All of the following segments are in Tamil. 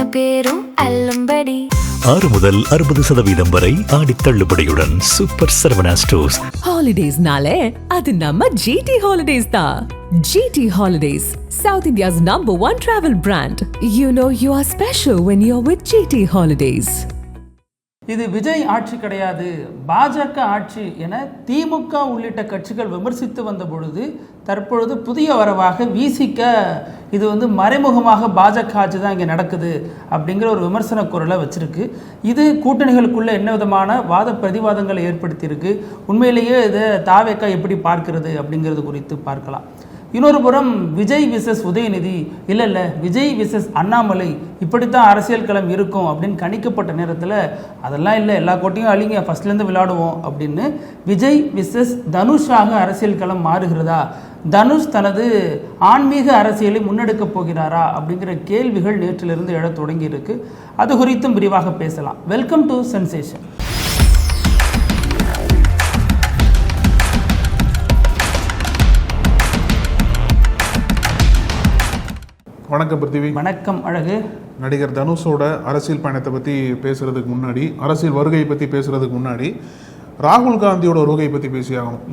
அத்தனை பேரும் அல்லும்படி 6 முதல் 60% வரை ஆடி தள்ளுபடியுடன் சூப்பர் சரவணா ஸ்டோர்ஸ். ஹாலிடேஸ்னாலே அது நம்ம ஜிடி ஹாலிடேஸ் தான். GT Holidays, South India's #1 travel brand. You know you are special when you're with GT Holidays. இது விஜய் ஆட்சி கிடையாது, பாஜக ஆட்சி என திமுக உள்ளிட்ட கட்சிகள் விமர்சித்து வந்த பொழுது தற்பொழுது புதிய வரவாக விசிக இது மறைமுகமாக பாஜக ஆட்சி தான் இங்கே நடக்குது அப்படிங்கிற ஒரு விமர்சன குரலை வச்சிருக்கு. இது கூட்டணிகளுக்குள்ள என்ன விதமான வாத பிரதிவாதங்களை ஏற்படுத்தியிருக்கு, உண்மையிலேயே இதை தாவேக்கா எப்படி பார்க்கிறது அப்படிங்கிறது குறித்து பார்க்கலாம். இன்னொரு புறம் விஜய் விசஸ் உதயநிதி, இல்லை விஜய் விசஸ் அண்ணாமலை, இப்படித்தான் அரசியல் களம் இருக்கும் அப்படின்னு கணிக்கப்பட்ட நேரத்தில் அதெல்லாம் இல்லை, எல்லா கோட்டையும் அழிங்க, ஃபஸ்ட்லேருந்து விளையாடுவோம் அப்படின்னு விஜய் விசஸ் தனுஷாக அரசியல் களம் மாறுகிறதா, தனுஷ் தனது ஆன்மீக அரசியலை முன்னெடுக்கப் போகிறாரா அப்படிங்கிற கேள்விகள் நேற்றிலிருந்து எழத் தொடங்கி இருக்கு. அது குறித்தும் விரிவாக பேசலாம். Welcome to sensation. வணக்கம் பிருத்திவி. வணக்கம் அழகு. நடிகர் தனுஷோட அரசியல் பயணத்தை பற்றி பேசுறதுக்கு முன்னாடி, அரசியல் வருகையை பற்றி பேசுறதுக்கு முன்னாடி ராகுல் காந்தியோட வருகை பற்றி பேசியாகணும்.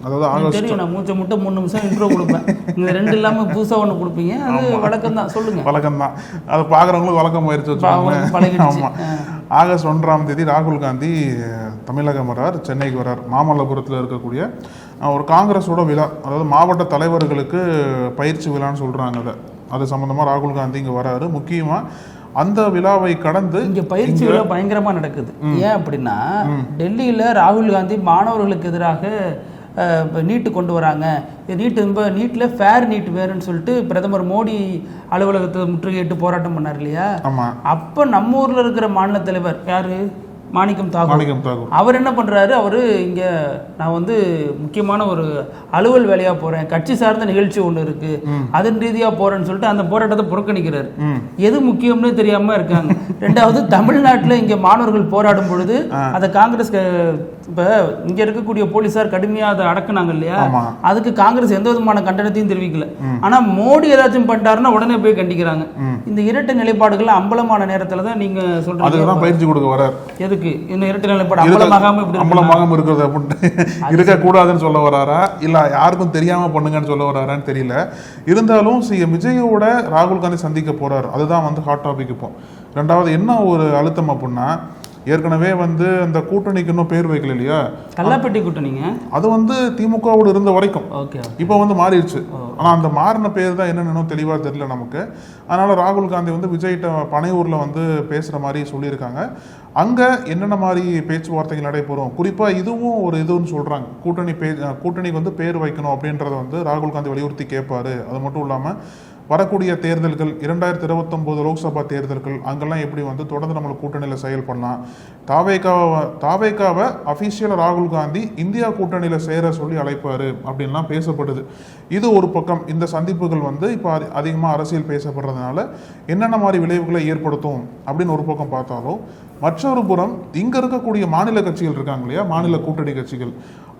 அதாவது ஆகஸ்ட், நான் மூச்சை முட்டை 3 நிமிஷம் இன்ட்ரோ கொடுப்பேன், இந்த 2 இல்லாமல் புதுசாக ஒன்று கொடுப்பீங்க, அது வழக்கம் தான். சொல்லுங்க. வழக்கம் தான், அதை பார்க்குறவங்களுக்கு வழக்கம் ஆயிடுச்சு வச்சுக்கோங்க. ஆமாம், ஆகஸ்ட் 1ஆம் தேதி ராகுல் காந்தி தமிழகம் வர்றார், சென்னைக்கு வர்றார். மாமல்லபுரத்தில் இருக்கக்கூடிய ஒரு காங்கிரஸோட விழா, அதாவது மாவட்ட தலைவர்களுக்கு பயிற்சி விழான்னு சொல்கிறாங்க. அது சம்மந்தமாக ராகுல் காந்தி இங்கே வராரு. முக்கியமாக அந்த விழாவை கடந்து இங்கே பயிற்சி விழா பயங்கரமாக நடக்குது. ஏன் அப்படின்னா, டெல்லியில் ராகுல் காந்தி மாணவர்களுக்கு எதிராக நீட்டு கொண்டு வராங்க, நீட்டில் ஃபேர் நீட் வேறுன்னு சொல்லிட்டு பிரதமர் மோடி அலுவலகத்தை முற்றுகையிட்டு போராட்டம் பண்ணார் இல்லையா? அப்போ நம்ம ஊரில் இருக்கிற மாநில தலைவர் யாரு, மாணிக்கம் தாகூர், அவர் என்ன பண்ணுறாரு, அவர் இங்கே நான் முக்கியமான ஒரு அலுவல் வேலையாக போகிறேன், கட்சி சார்ந்த நிகழ்ச்சி ஒன்று இருக்குது, அதன் ரீதியாக போகிறேன்னு சொல்லிட்டு அந்த போராட்டத்தை புறக்கணிக்கிறார். எது முக்கியம்னு தெரியாமல் இருக்காங்க. ரெண்டாவது, தமிழ்நாட்டில் இங்கே மாணவர்கள் போராடும் பொழுது அதை காங்கிரஸ் இப்போ இங்கே இருக்கக்கூடிய போலீஸார் கடுமையாக அதை அடக்குனாங்க இல்லையா, அதுக்கு காங்கிரஸ் எந்த விதமான கண்டனத்தையும் தெரிவிக்கல. ஆனால் மோடி ஏதாச்சும் பண்ணிட்டாருன்னா உடனே போய் கண்டிக்கிறாங்க. இந்த இரட்டை நிலைப்பாடுகள் அம்பலமான நேரத்தில் தான் நீங்கள் சொல்கிறீங்க பயிற்சி கொடுக்க வரார். எதுக்கு இந்த இரட்டை நிலைப்பாடு அம்பலமாகாம இருக்கிறது இருக்கக்கூடாதுன்னு சொல்ல வராரா, இல்லை யாருக்கும் தெரியாமல் பண்ணுங்கன்னு சொல்ல வராரான்னு தெரியல. இருந்தாலும் சிஎம் விஜயோட ராகுல் காந்தி சந்திக்க போறாரு, அதுதான் ஹாட் டாபிக். இப்போ ரெண்டாவது என்ன ஒரு அழுத்தம் அப்படின்னா, ஏற்கனவே அந்த கூட்டணிக்கு இன்னும் பேர் வைக்கல இல்லையா, கல்லாப்பட்டி கூட்டணிங்க. அது திமுகவோடு இருந்த வரைக்கும் இப்போ மாறிடுச்சு. ஆனால் அந்த மாறின பேர் தான் என்னன்னு தெளிவாக தெரியல நமக்கு. அதனால ராகுல் காந்தி விஜய்கிட்ட பனையூரில் பேசுகிற மாதிரி சொல்லியிருக்காங்க. அங்கே என்னென்ன மாதிரி பேச்சுவார்த்தைகள் நடைபெறும், குறிப்பாக இதுவும் ஒரு இதுன்னு சொல்கிறாங்க, கூட்டணிக்கு பேர் வைக்கணும் அப்படின்றத ராகுல் காந்தி வலியுறுத்தி கேட்பாரு. அது மட்டும் இல்லாமல் வரக்கூடிய தேர்தல்கள் 2029 லோக்சபா தேர்தல்கள், அங்கெல்லாம் எப்படி தொடர்ந்து நம்மளுக்கு கூட்டணியில் செயல்படலாம், தாவேக்காவை அஃபீஷியலாக ராகுல் காந்தி இந்தியா கூட்டணியில் சேர சொல்லி அழைப்பார் அப்படின்லாம் பேசப்படுது. இது ஒரு பக்கம். இந்த சந்திப்புகள் இப்போ அதிகமாக அரசியல் பேசப்படுறதுனால என்னென்ன மாதிரி விளைவுகளை ஏற்படுத்தும் அப்படின்னு ஒரு பக்கம் பார்த்தாலும், மற்றொரு புறம் இங்கே இருக்கக்கூடிய மாநில கட்சிகள் இருக்காங்க இல்லையா, மாநில கூட்டணி கட்சிகள்,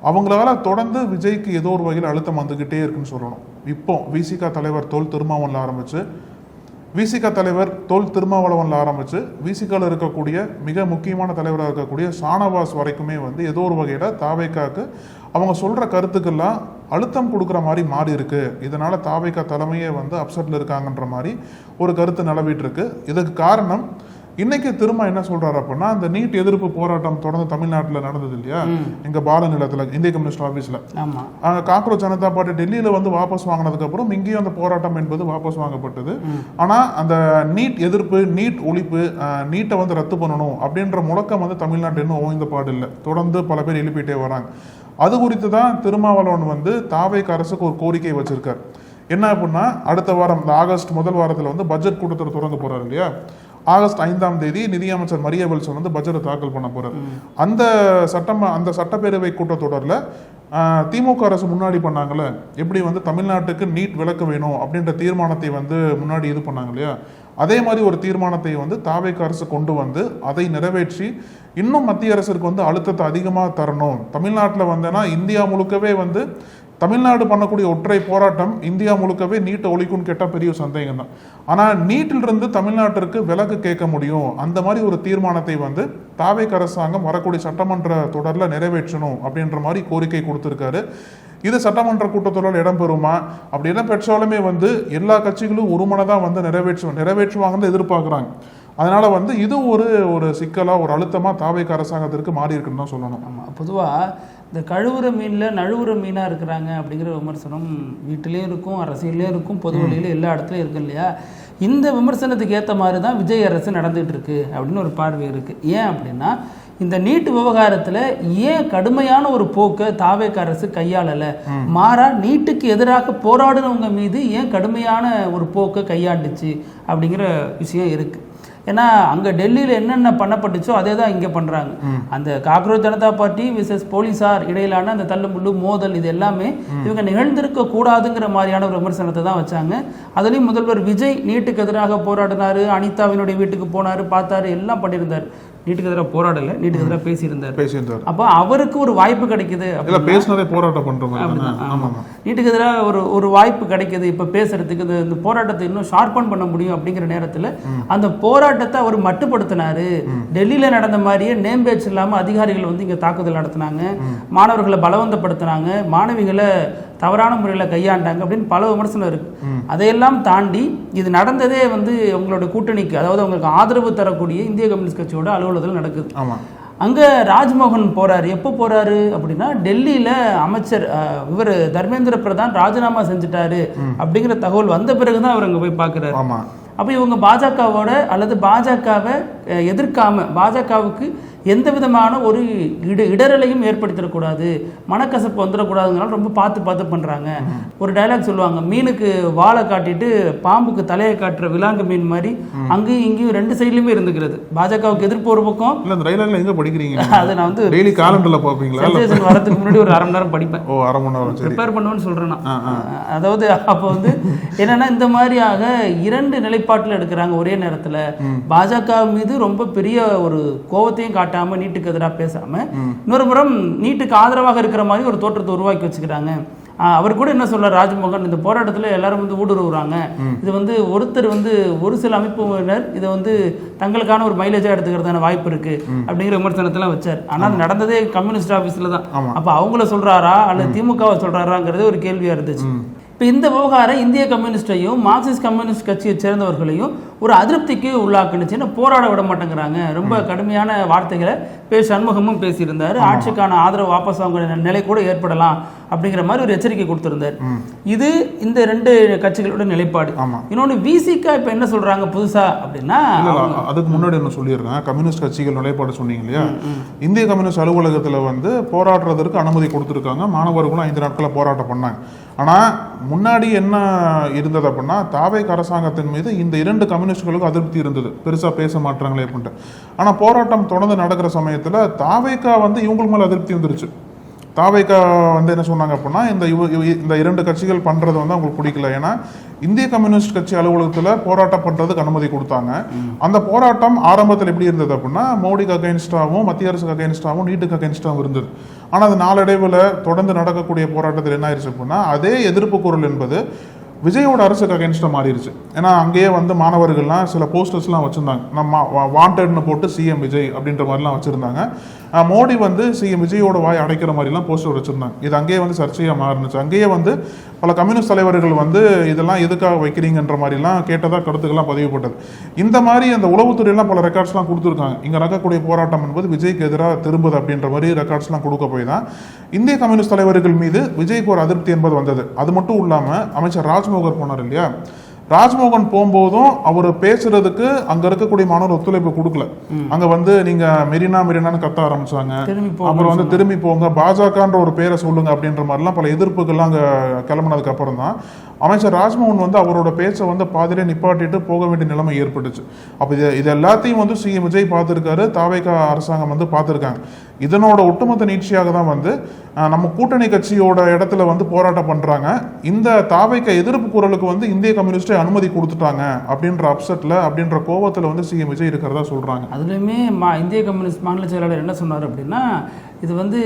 அவங்களால தொடர்ந்து விஜய்க்கு ஏதோ ஒரு வகையில் அழுத்தம் வந்துக்கிட்டே இருக்குன்னு சொல்லணும். இப்போ விசிக தலைவர் தொல் திருமாவளவனில் ஆரம்பிச்சு விசிகாவில் இருக்கக்கூடிய மிக முக்கியமான தலைவராக இருக்கக்கூடிய ஷானவாஸ் வரைக்குமே ஏதோ ஒரு வகையில் தாவேக்காக்கு அவங்க சொல்கிற கருத்துக்கெல்லாம் அழுத்தம் கொடுக்குற மாதிரி மாறி இருக்கு. இதனால் தாவேக்கா தலைமையே அப்செட்டில் இருக்காங்கன்ற மாதிரி ஒரு கருத்து நிலவிட்டு இருக்கு. இதுக்கு காரணம் இன்னைக்கு திரும்ப என்ன சொல்றாரு அப்படின்னா, அந்த நீட் எதிர்ப்பு போராட்டம் தொடர்ந்து தமிழ்நாட்டில் நடந்தது இல்லையா, எங்க பாலநிலத்தில் இந்திய கம்யூனிஸ்ட் ஆஃபீஸில் காக்ரோச் ஜனதா பார்ட்டி டெல்லியில் வாபஸ் வாங்கினதுக்கு அப்புறம் இங்கேயும் அந்த போராட்டம் என்பது வாபஸ் வாங்கப்பட்டது. ஆனால் அந்த நீட் எதிர்ப்பு, நீட் ஒழிப்பு, நீட்டை ரத்து பண்ணணும் அப்படின்ற முழக்கம் தமிழ்நாட்டில் இன்னும் ஓய்ந்த பாடு இல்லை. தொடர்ந்து பல பேர் எழுப்பிட்டே வராங்க. அது குறித்து தான் திருமாவளவன் தாவேக்கு அரசுக்கு ஒரு கோரிக்கை வச்சிருக்கார். என்ன அப்படின்னா, அடுத்த வாரம் இந்த ஆகஸ்ட் முதல் வாரத்தில் பட்ஜெட் கூட்டத்தொடர் தொடங்க போறாரு இல்லையா, ஆகஸ்ட் 5ஆம் தேதி நிதியமைச்சர் மரிய வில்சன் பட்ஜெட்டை தாக்கல் பண்ண போறாரு. அந்த சட்டப்பேரவை கூட்டத்தொடரில் திமுக அரசு முன்னாடி பண்ணாங்கல்ல, எப்படி தமிழ்நாட்டுக்கு நீட் விலக்கு வேணும் அப்படின்ற தீர்மானத்தை முன்னாடி இது பண்ணாங்க இல்லையா, அதே மாதிரி ஒரு தீர்மானத்தை தாவேக அரசு கொண்டு அதை நிறைவேற்றி இன்னும் மத்திய அரசுக்கு அழுத்தத்தை அதிகமாக தரணும். தமிழ்நாட்டில் இந்தியா முழுக்கவே தமிழ்நாடு பண்ணக்கூடிய ஒற்றை போராட்டம் இந்தியா முழுக்கவே நீட்டை ஒழிக்கும்னு கேட்டால் பெரிய சந்தேகம் தான். ஆனால் நீட்டிலிருந்து தமிழ்நாட்டிற்கு விலக்கு கேட்க முடியும், அந்த மாதிரி ஒரு தீர்மானத்தை வந்து தாவேக அரசாங்கம் வரக்கூடிய சட்டமன்ற தொடரில் நிறைவேற்றணும் அப்படின்ற மாதிரி கோரிக்கை கொடுத்துருக்காரு. இது சட்டமன்ற கூட்டத்தொடரில் இடம்பெறுமா? அப்படி இடம் பெற்றாலுமே வந்து எல்லா கட்சிகளும் ஒருமனதாக வந்து நிறைவேற்றுவாங்கன்னு எதிர்பார்க்குறாங்க. அதனால வந்து இது ஒரு சிக்கலாக ஒரு அழுத்தமாக தாவேக அரசாங்கத்திற்கு மாறி இருக்குன்னு தான் சொல்லணும். ஆமாம், பொதுவாக இந்த கழுவுற மீனில் நழுவுற மீனாக இருக்கிறாங்க அப்படிங்கிற விமர்சனம் வீட்டிலையும் இருக்கும், அரசியல்லையும் இருக்கும், பொது வழியிலும் எல்லா இடத்துலையும் இருக்கு இல்லையா? இந்த விமர்சனத்துக்கு ஏற்ற மாதிரி தான் விஜய் அரசு நடந்துகிட்டு இருக்கு அப்படின்னு ஒரு பார்வை இருக்குது. ஏன் அப்படின்னா, இந்த நீட்டு விவகாரத்தில் ஏன் கடுமையான ஒரு போக்கை தாவேக அரசு கையாளலை, மாறா நீட்டுக்கு எதிராக போராடினவங்க மீது ஏன் கடுமையான ஒரு போக்கை கையாண்டுச்சு அப்படிங்கிற விஷயம் இருக்குது. ஏன்னா அங்கே டெல்லியில் என்னென்ன பண்ணப்பட்டுச்சோ அதே தான் இங்கே பண்ணுறாங்க. அந்த காக்ரோச் ஜனதா பார்ட்டி விசஸ் போலீஸார் இடையிலான அந்த தள்ளுமுள்ளு மோதல் இது எல்லாமே இவங்க நிகழ்ந்திருக்க கூடாதுங்கிற மாதிரியான ஒரு விமர்சனத்தை தான் வச்சாங்க. அதுலேயும் முதல்வர் விஜய் நீட்டுக்கு எதிராக போராடினார், அனிதாவினுடைய வீட்டுக்கு போனார், பார்த்தாரு, எல்லாம் பண்ணியிருந்தார். நீட்டுக்கு எதிராக போராடலை, நீட்டுக்கு எதிராக பேசியிருந்தார். அப்போ அவருக்கு ஒரு வாய்ப்பு கிடைக்குது, போராட்டம் பண்றோம், நீட்டுக்கு எதிராக ஒரு வாய்ப்பு கிடைக்குது இப்போ பேசுறதுக்கு, இந்த போராட்டத்தை இன்னும் ஷார்பன் பண்ண முடியும் அப்படிங்கிற நேரத்தில் அந்த போராட்டத்தை அவர் மட்டுப்படுத்தினாரு. டெல்லியில் நடந்த மாதிரியே நேம் பேட்ச் இல்லாமல் அதிகாரிகள் வந்து இங்கே தாக்குதல் நடத்தினாங்க, மாணவர்களை பலவந்தப்படுத்தினாங்க, மாணவிகளை தவறான முறையில் கையாண்டாங்க அப்படின்னு பல விமர்சனம் இருக்கு. அதையெல்லாம் தாண்டி இது நடந்ததே வந்து உங்களோட கூட்டணிக்கு, அதாவது உங்களுக்கு ஆதரவு தரக்கூடிய இந்திய கம்யூனிஸ்ட் கட்சியோட அலுவலகத்தில் நடக்குது. அங்கே ராஜ்மோகன் போறாரு. எப்போ போறாரு அப்படின்னா, டெல்லியில் அமைச்சர் இவர் தர்மேந்திர பிரதான் ராஜினாமா செஞ்சுட்டாரு அப்படிங்கிற தகவல் வந்த பிறகுதான் அவர் அங்கே போய் பார்க்குறாரு. அப்போ இவங்க பாஜகவோட அல்லது பாஜகவை எதிர்க்காம பாஜகவுக்கு எந்த விதமான ஒரு இடரலையும் ஏற்படுத்திடக்கூடாது, மனக்கசப்பு வந்துடக்கூடாதுங்கிறனால ரொம்ப பார்த்து பண்ணுறாங்க. ஒரு டைலாக் சொல்லுவாங்க, மீனுக்கு வாழை காட்டிட்டு பாம்புக்கு தலையை காட்டுற விலாங்கு மீன் மாதிரி அங்கேயும் இங்கேயும் ரெண்டு சைட்லையுமே இருந்துக்கிறது. பாஜகவுக்கு எதிர்ப்பு ஒரு பக்கம். எங்க படிக்கிறீங்க? அதை நான் வந்து டெய்லி காலண்டர்ல பார்ப்பீங்களா? வரதுக்கு முன்னாடி ஒரு 1/2 மணி நேரம் படிப்பேன். ஓ, 1/2 மணி நேரம் ப்ரிப்பேர் பண்ணுவேன்னு சொல்றேன். அதாவது அப்போ வந்து என்னன்னா, இந்த மாதிரியாக 2 நிலைப்பாட்டில் எடுக்கிறாங்க ஒரே நேரத்தில். பாஜக மீது ரொம்ப பெரிய ஒரு கோபத்தையும் காட்டாம, நீட்டுக்கு எதிராக பேசாம, இன்னொரு புறம் நீட்டுக்கு ஆதரவாக இருக்கிற மாதிரி ஒரு தோற்றத்தை உருவாக்கி வச்சுக்கிறாங்க. அவர் கூட என்ன சொல்றார் ராஜ்மோகன், இந்த போராட்டத்தில் எல்லாரும் வந்து ஊடுருவுறாங்க, இது வந்து ஒருத்தர் வந்து ஒரு சில அமைப்பினர் இதை வந்து தங்களுக்கான ஒரு மைலேஜா எடுத்துக்கிறதான வாய்ப்பு இருக்கு அப்படிங்கிற விமர்சனத்தெல்லாம் வச்சார். ஆனால் நடந்ததே கம்யூனிஸ்ட் ஆஃபீஸில் தான். அப்ப அவங்கள சொல்றாரா அல்லது திமுகவை சொல்றாராங்கிறது ஒரு கேள்வியா இருந்துச்சு. இப்போ இந்த விவகாரம் இந்திய கம்யூனிஸ்டையும் மார்க்சிஸ்ட் கம்யூனிஸ்ட் கட்சியை சேர்ந்தவர்களையும் ஒரு அதிருப்திக்கு உள்ளாக்குனுச்சுன்னு போராட விட மாட்டேங்கிறாங்க. ரொம்ப கடுமையான வார்த்தைகளை சண்முகமும் பேசியிருந்தார். ஆட்சிக்கான ஆதரவு வாபஸ் அவங்க நிலை கூட ஏற்படலாம் அப்படிங்கிற மாதிரி ஒரு எச்சரிக்கை கொடுத்திருந்தார். இது இந்த 2 கட்சிகளோட நிலைப்பாடு. இன்னொன்று விசிகா இப்போ என்ன சொல்றாங்க புதுசா அப்படின்னா, அதுக்கு முன்னாடி என்ன சொல்லியிருக்காங்க, கம்யூனிஸ்ட் கட்சிகள் நிலைப்பாடு சொன்னீங்க இல்லையா, இந்திய கம்யூனிஸ்ட் அலுவலகத்தில் வந்து போராடுறதற்கு அனுமதி கொடுத்துருக்காங்க. மாணவர்களும் 5 நாட்களில் போராட்டம் பண்ணாங்க. ஆனால் முன்னாடி என்ன இருந்தது அப்படின்னா, தாவேக அரசாங்கத்தின் மீது இந்த 2 கம்யூனிஸ்டுகளுக்கும் அதிருப்தி இருந்தது, பெருசாக பேச மாட்டாங்களே அப்படின்ட்டு. ஆனால் போராட்டம் தொடர்ந்து நடக்கிற சமயத்தில் தாவேக வந்து இவங்களுக்கு மேலே அதிருப்தி வந்துருச்சு. தாவேக வந்து என்ன சொன்னாங்க அப்படின்னா, இந்த 2 கட்சிகள் பண்ணுறது வந்து அவங்களுக்கு பிடிக்கல. ஏன்னா இந்திய கம்யூனிஸ்ட் கட்சி அலுவலகத்தில் போராட்டம் பண்ணுறதுக்கு அனுமதி கொடுத்தாங்க. அந்த போராட்டம் ஆரம்பத்தில் எப்படி இருந்தது அப்படின்னா, மோடிக்கு அகைன்ஸ்டாகவும் மத்திய அரசுக்கு அகைன்ஸ்டாகவும் நீட்டுக்கு அகைன்ஸ்டாகவும் இருந்தது. ஆனால் அது நாளடைவில் தொடர்ந்து நடக்கக்கூடிய போராட்டத்தில் என்ன ஆயிடுச்சு அப்படின்னா, அதே எதிர்ப்பு குரல் என்பது விஜயோட அரசுக்கு அகைன்ஸ்டாக மாறிடுச்சு. ஏன்னா அங்கேயே வந்து மாணவர்கள்லாம் சில போஸ்டர்ஸ்லாம் வச்சுருந்தாங்க, நம்ம வாண்டட்னு போட்டு சிஎம் விஜய் அப்படின்ற மாதிரிலாம் வச்சுருந்தாங்க. மோடி வந்து சிஎம் விஜயோட வாய் அடைக்கிற மாதிரிலாம் போஸ்டர் வச்சுருந்தாங்க. இது அங்கேயே வந்து சர்ச்சையாக மாறினுச்சு. அங்கேயே வந்து பல கம்யூனிஸ்ட் தலைவர்கள் வந்து இதெல்லாம் எதுக்காக வைக்கிறீங்கன்ற மாதிரிலாம் கேட்டதாக கருத்துக்கெல்லாம் பதிவுப்பட்டது. இந்த மாதிரி அந்த உளவுத்துறையெல்லாம் பல ரெக்கார்ட்ஸ்லாம் கொடுத்துருக்காங்க. இங்கே நடக்கக்கூடிய போராட்டம் என்பது விஜய்க்கு எதிராக திரும்புது அப்படின்ற மாதிரி ரெக்கார்ட்ஸ்லாம் கொடுக்க போய் தான் இந்திய கம்யூனிஸ்ட் தலைவர்கள் மீது விஜய்க்கு ஒரு அதிருப்தி என்பது வந்தது. அது மட்டும் இல்லாமல் அமைச்சர் ராஜ்மோகன் போனார் இல்லையா, ராஜ்மோகன் போகும்போதும் அவர் பேசுறதுக்கு அங்க இருக்கக்கூடிய மாணவர் ஒத்துழைப்பு கொடுக்கல. அங்க வந்து நீங்க மெரினான்னு கத்த ஆரம்பிச்சாங்க. அப்புறம் வந்து திரும்பி போங்க, பாஜகன்ற ஒரு பேரை சொல்லுங்க அப்படின்ற மாதிரிலாம் பல எதிர்ப்புகள்லாம் அங்க கிளம்பினதுக்கு அப்புறம் தான் அமைச்சர் ராஜ்மோகன் வந்து அவரோட பேச்சை வந்து பாதியிலே நிப்பாட்டிட்டு போக வேண்டிய நிலைமை ஏற்பட்டுச்சு. அப்போ இது எல்லாத்தையும் வந்து சிஎம் விஜய் பார்த்துருக்காரு, தாவேக அரசாங்கம் வந்து பார்த்துருக்காங்க. இதனோட ஒட்டுமொத்த நீட்சியாக தான் வந்து நம்ம கூட்டணி கட்சியோட இடத்துல வந்து போராட்டம் பண்ணுறாங்க. இந்த தாவேக எதிர்ப்பு குரலுக்கு வந்து இந்திய கம்யூனிஸ்டே அனுமதி கொடுத்துட்டாங்க அப்படின்ற அப்செட்டில் அப்படின்ற கோபத்தில் வந்து சிஎம் விஜய் இருக்கிறதா சொல்கிறாங்க. அதுலேயுமே இந்திய கம்யூனிஸ்ட் மாநில செயலாளர் என்ன சொன்னார் அப்படின்னா, இது வந்து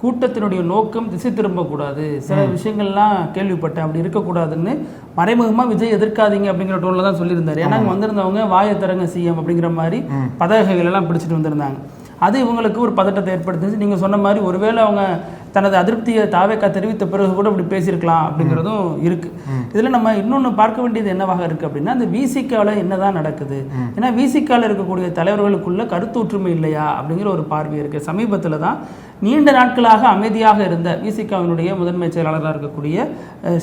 கூட்டத்தினுடைய நோக்கம் திசை திரும்பக்கூடாது, சில விஷயங்கள்லாம் கேள்விப்பட்டேன் அப்படி இருக்கக்கூடாதுன்னு மறைமுகமாக விஜய் எதிர்க்காதீங்க அப்படிங்கிற டோனில் தான் சொல்லியிருந்தார். ஏன்னா அங்கே வந்திருந்தவங்க வாயை தரங்க சிஎம் அப்படிங்கிற மாதிரி பதவிகள் எல்லாம் பிடிச்சிட்டு வந்திருந்தாங்க. அது இவங்களுக்கு ஒரு பதட்டத்தை ஏற்படுத்துச்சு. நீங்கள் சொன்ன மாதிரி ஒருவேளை அவங்க தனது அதிருப்தியை தாவேக்கா தெரிவித்த பிறகு கூட இப்படி பேசியிருக்கலாம் அப்படிங்கிறதும் இருக்குது. இதில் நம்ம இன்னொன்று பார்க்க வேண்டியது என்னவாக இருக்குது அப்படின்னா, அந்த விசிகாவில் என்னதான் நடக்குது, ஏன்னா விசிகாவில் இருக்கக்கூடிய தலைவர்களுக்குள்ள கருத்து ஒற்றுமை இல்லையா அப்படிங்கிற ஒரு பார்வை இருக்குது. சமீபத்தில் தான் நீண்ட நாட்களாக அமைதியாக இருந்த விசிகாவினுடைய முதன்மை செயலாளராக இருக்கக்கூடிய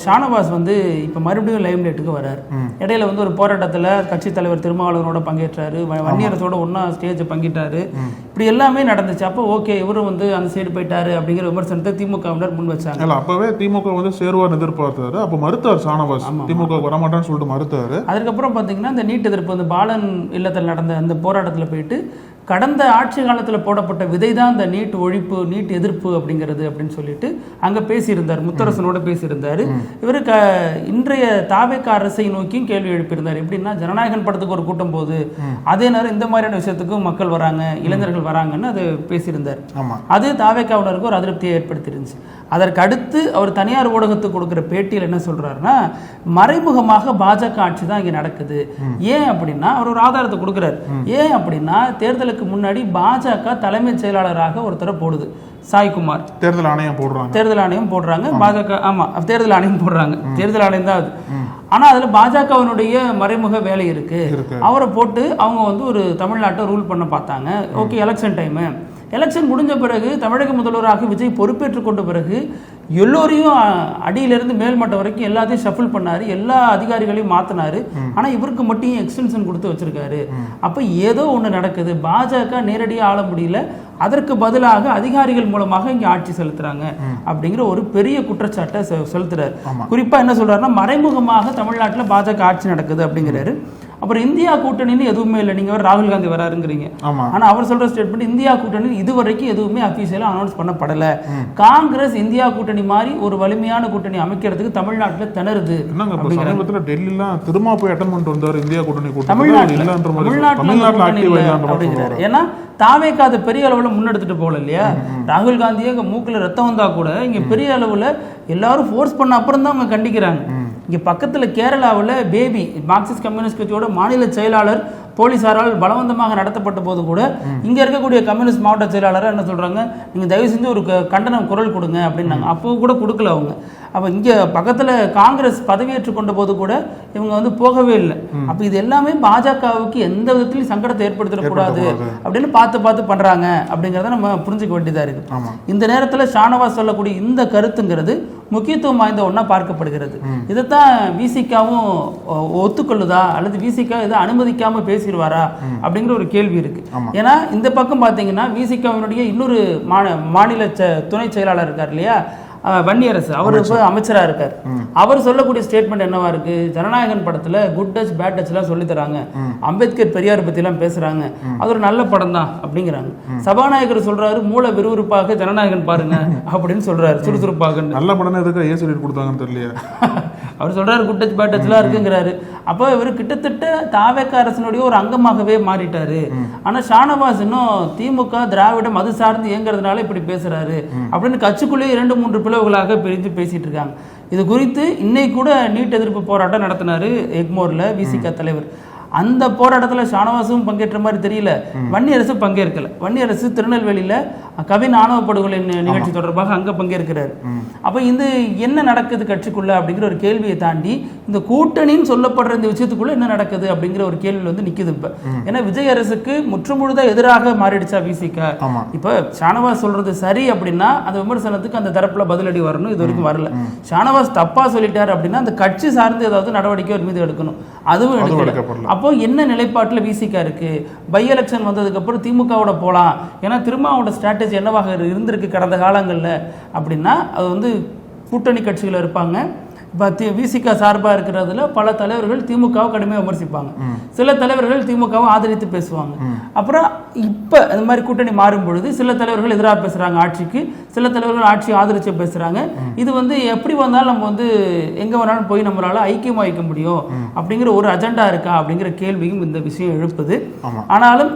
ஷானவாஸ் வந்து இப்போ மறுபடியும் லைம்லைட்டுக்கு வர்றார். இடையில வந்து ஒரு போராட்டத்தில் கட்சி தலைவர் திருமாவளவனோட பங்கேற்றாரு, வன்னியரசோட ஒன்றா ஸ்டேஜை பங்கிட்டாரு, இப்படி எல்லாமே நடந்துச்சு. அப்போ ஓகே இவரும் வந்து அந்த சைடு போயிட்டாரு அப்படிங்கிற விமர்சனத்தை திமுகவினர் முன் வச்சாங்க. அப்பவே திமுக வந்து சேருவார் எதிர்பார்த்தாரு, அப்போ மறுத்தார் ஷானவாஸ், திமுக வரமாட்டான்னு சொல்லிட்டு மறுத்தாரு. அதுக்கப்புறம் பார்த்தீங்கன்னா இந்த நீட் எதிர்ப்பு வந்து பாலன் இல்லத்தில் நடந்த அந்த போராட்டத்தில் போயிட்டு கடந்த ஆட்சி காலத்தில் போடப்பட்ட விதை தான் இந்த நீட் ஒழிப்பு, நீட் எதிர்ப்பு அப்படிங்கிறது அப்படின்னு சொல்லிட்டு அங்கே பேசியிருந்தார், முத்தரசனோட பேசியிருந்தார். இவர் இன்றைய தாவேக்கா அரசை நோக்கியும் கேள்வி எழுப்பியிருந்தார். எப்படின்னா ஜனநாயகன் படத்துக்கு ஒரு கூட்டம் போகுது, அதே நேரம் இந்த மாதிரியான விஷயத்துக்கும் மக்கள் வராங்க, இளைஞர்கள் வராங்கன்னு அது பேசியிருந்தார். அது தாவேக்காவினருக்கு ஒரு அதிருப்தியை ஏற்படுத்தியிருந்துச்சு. அதற்கு அடுத்து அவர் தனியார் ஊடகத்துக்கு கொடுக்குற பேட்டியில் என்ன சொல்றாருன்னா, மறைமுகமாக பாஜக ஆட்சி தான் இங்கே நடக்குது. ஏன் அப்படின்னா அவர் ஒரு ஆதாரத்தை கொடுக்குறாரு. ஏன் அப்படின்னா தேர்தலுக்கு முன்னாடி பாஜக தலைமை செயலாளராக ஒருத்தரை போடுது, சாய்குமார். தேர்தல் ஆணையம் போடுறாங்க பாஜக. ஆமா, தேர்தல் ஆணையம் போடுறாங்க, தேர்தல் ஆணையம் தான் அது. ஆனா அதுல பாஜகவினுடைய மறைமுக வேலை இருக்கு. அவரை போட்டு அவங்க வந்து ஒரு தமிழ்நாட்டை ரூல் பண்ண பார்த்தாங்க. ஓகே, எலெக்ஷன் டைம், எலெக்ஷன் முடிஞ்ச பிறகு தமிழக முதல்வராக விஜய் பொறுப்பேற்றுக் கொண்ட பிறகு எல்லோரையும் அடியிலிருந்து மேல்மட்டம் வரைக்கும் எல்லாத்தையும் ஷஃபிள் பண்ணாரு, எல்லா அதிகாரிகளையும் மாத்தினாரு. ஆனா இவருக்கு மட்டும் எக்ஸ்டென்ஷன் கொடுத்து வச்சிருக்காரு. அப்ப ஏதோ ஒண்ணு நடக்குது, பாஜக நேரடியாக ஆள முடியல, அதற்கு பதிலாக அதிகாரிகள் மூலமாக இங்க ஆட்சி செலுத்துறாங்க அப்படிங்கிற ஒரு பெரிய குற்றச்சாட்டை செலுத்துறாரு. குறிப்பா என்ன சொல்றாருன்னா, மறைமுகமாக தமிழ்நாட்டில் பாஜக ஆட்சி நடக்குது அப்படிங்கிறாரு. அப்புறம் இந்தியா கூட்டணின்னு எதுவுமே இல்லை, நீங்க ராகுல் காந்தி வராருங்கிறீங்க. ஆனா அவர் சொல்ற ஸ்டேட்மெண்ட், இந்தியா கூட்டணி இதுவரைக்கும் எதுவுமே அபிஷியலா அனௌன்ஸ் பண்ணப்படல. காங்கிரஸ் இந்தியா கூட்டணி மாதிரி ஒரு வலிமையான கூட்டணி அமைக்கிறதுக்கு தமிழ்நாட்டில் திணறுது. டெல்லிலாம் திரும்ப போய் அட்டெண்ட் பண்ணிட்டு வந்தார் இந்தியா கூட்டணி, அப்படிங்கிறாரு. ஏன்னா தாவேக்கா அதை பெரிய அளவுல முன்னெடுத்துட்டு போகல இல்லையா. ராகுல் காந்தியே மூக்குல ரத்தம் வந்தா கூட இங்க பெரிய அளவுல எல்லாரும் ஃபோர்ஸ் பண்ண அப்புறம் தான் அவங்க கண்டிக்கிறாங்க. இங்கே பக்கத்தில் கேரளாவில் பேபி மார்க்சிஸ்ட் கம்யூனிஸ்ட் கட்சியோட மாநில செயலாளர் போலீஸாரால் பலவந்தமாக நடத்தப்பட்ட போது கூட இங்கே இருக்கக்கூடிய கம்யூனிஸ்ட் மாவட்ட செயலாளராக என்ன சொல்கிறாங்க, நீங்கள் தயவு செஞ்சு ஒரு கண்டனம் குரல் கொடுங்க அப்படின்னாங்க. அப்போ கூட கொடுக்கல அவங்க. அப்போ இங்கே பக்கத்தில் காங்கிரஸ் பதவியேற்றுக் கொண்ட போது கூட இவங்க வந்து போகவே இல்லை. அப்போ இது எல்லாமே பாஜகவுக்கு எந்த விதத்திலையும் சங்கடத்தை ஏற்படுத்திடக்கூடாது அப்படின்னு பார்த்து பண்ணுறாங்க அப்படிங்கிறத நம்ம புரிஞ்சுக்க வேண்டியதாக இருக்குது. இந்த நேரத்தில் ஷானவாஸ் சொல்லக்கூடிய இந்த கருத்துங்கிறது முக்கியத்துவம் வாய்ந்த ஒன்றா பார்க்கப்படுகிறது. இதைத்தான் விசிகாவும் ஒத்துக்கொள்ளுதா அல்லது விசிகா இதை அனுமதிக்காம பேசிடுவாரா அப்படிங்கிற ஒரு கேள்வி இருக்கு. ஏன்னா இந்த பக்கம் பார்த்தீங்கன்னா விசிகாவினுடைய இன்னொரு மாநில துணை செயலாளர் இருக்கார் இல்லையா, வன்னியரசு, அவர் இப்போ அமைச்சராக இருக்கார். அவர் சொல்லக்கூடிய ஸ்டேட்மெண்ட் என்னவா இருக்கு, ஜனநாயகன் படத்துல குட் டச் பேட் டச் எல்லாம் சொல்லி தராங்க, அம்பேத்கர் பெரியார் பத்தி எல்லாம் பேசுறாங்க, அது ஒரு நல்ல படம் தான் அப்படிங்கிறாங்க. சபாநாயகர் சொல்றாரு மூல விறுவிறுப்பாக ஜனநாயகன் பாருங்க அப்படின்னு சொல்றாரு, சுறுசுறுப்பாக. நல்ல படம் எதுக்கு ஏன் சொல்லி கொடுத்தாங்கன்னு தெரியல. அவர் சொல்றாரு குட் டச் பேட் டச் எல்லாம் இருக்குங்கிறாரு. அப்போ இவர் கிட்டத்தட்ட தாவேக்க அரசனுடைய ஒரு அங்கமாகவே மாறிட்டாரு. ஆனா ஷானவாஸ் இன்னும் திமுக திராவிடம் அது சார்ந்து இயங்குறதுனால இப்படி பேசுறாரு அப்படின்னு கட்சிக்குள்ளேயே 2-3 பிளவுகளாக பிரிஞ்சு பேசிட்டு இருக்காங்க. இது குறித்து இன்னைக்கு கூட நீட் எதிர்ப்பு போராட்டம் நடத்தினாரு எக்மோர்ல விசிக தலைவர். அந்த போராட்டத்தில் ஷானவாசும் பங்கேற்ற மாதிரி தெரியல, வன்னியரசு பங்கேற்கல. வன்னியரசு திருநெல்வேலியில கவின் ஆணவ படுகொலை நிகழ்ச்சி தொடர்பாக அங்க பங்கேற்கிறாரு. அப்ப இந்த என்ன நடக்குது கட்சிக்குள்ள அப்படிங்கிற ஒரு கேள்வியை தாண்டி இந்த கூட்டணின்னு சொல்லப்படுற இந்த விஷயத்துக்குள்ள என்ன நடக்குது அப்படிங்கிற ஒரு கேள்வி வந்து நிக்குது இப்ப. ஏன்னா விஜய் அரசுக்கு முற்றுமுழுதா எதிராக மாறிடுச்சா விசிக. இப்ப ஷானவாஸ் சொல்றது சரி அப்படின்னா அந்த விமர்சனத்துக்கு அந்த தரப்புல பதிலடி வரணும், இது வரைக்கும் வரல. ஷானவாஸ் தப்பா சொல்லிட்டாரு அப்படின்னா அந்த கட்சி சார்ந்து ஏதாவது நடவடிக்கை ஒரு மீது எடுக்கணும், அதுவும் எடுக்கல. அப்போ என்ன நிலைப்பாட்டில் விசிகா இருக்கு, பை எலெக்ஷன் வந்ததுக்கு அப்புறம் திமுகவோட போகலாம், ஏன்னா திருமாவோட ஸ்ட்ராட்டஜி என்னவாக இருந்திருக்கு கடந்த காலங்களில் அப்படின்னா அது வந்து கூட்டணி கட்சிகள் இருப்பாங்க. இப்போ விசிகா சார்பாக இருக்கிறதுல பல தலைவர்கள் திமுகவை கடுமையாக விமர்சிப்பாங்க, சில தலைவர்கள் திமுகவை ஆதரித்து பேசுவாங்க. அப்புறம் இப்போ இந்த மாதிரி கூட்டணி மாறும் பொழுது சில தலைவர்கள் எதிராக பேசுகிறாங்க ஆட்சிக்கு, சில தலைவர்கள் ஆட்சி ஆதரிச்சு பேசுகிறாங்க. இது வந்து எப்படி வந்தாலும் நம்ம வந்து எங்கே வேணாலும் போய் நம்மளால் ஐக்கியமாக வைக்க முடியும் அப்படிங்கிற ஒரு அஜெண்டா இருக்கா அப்படிங்கிற கேள்வியும் இந்த விஷயம் எழுப்புது. ஆனாலும்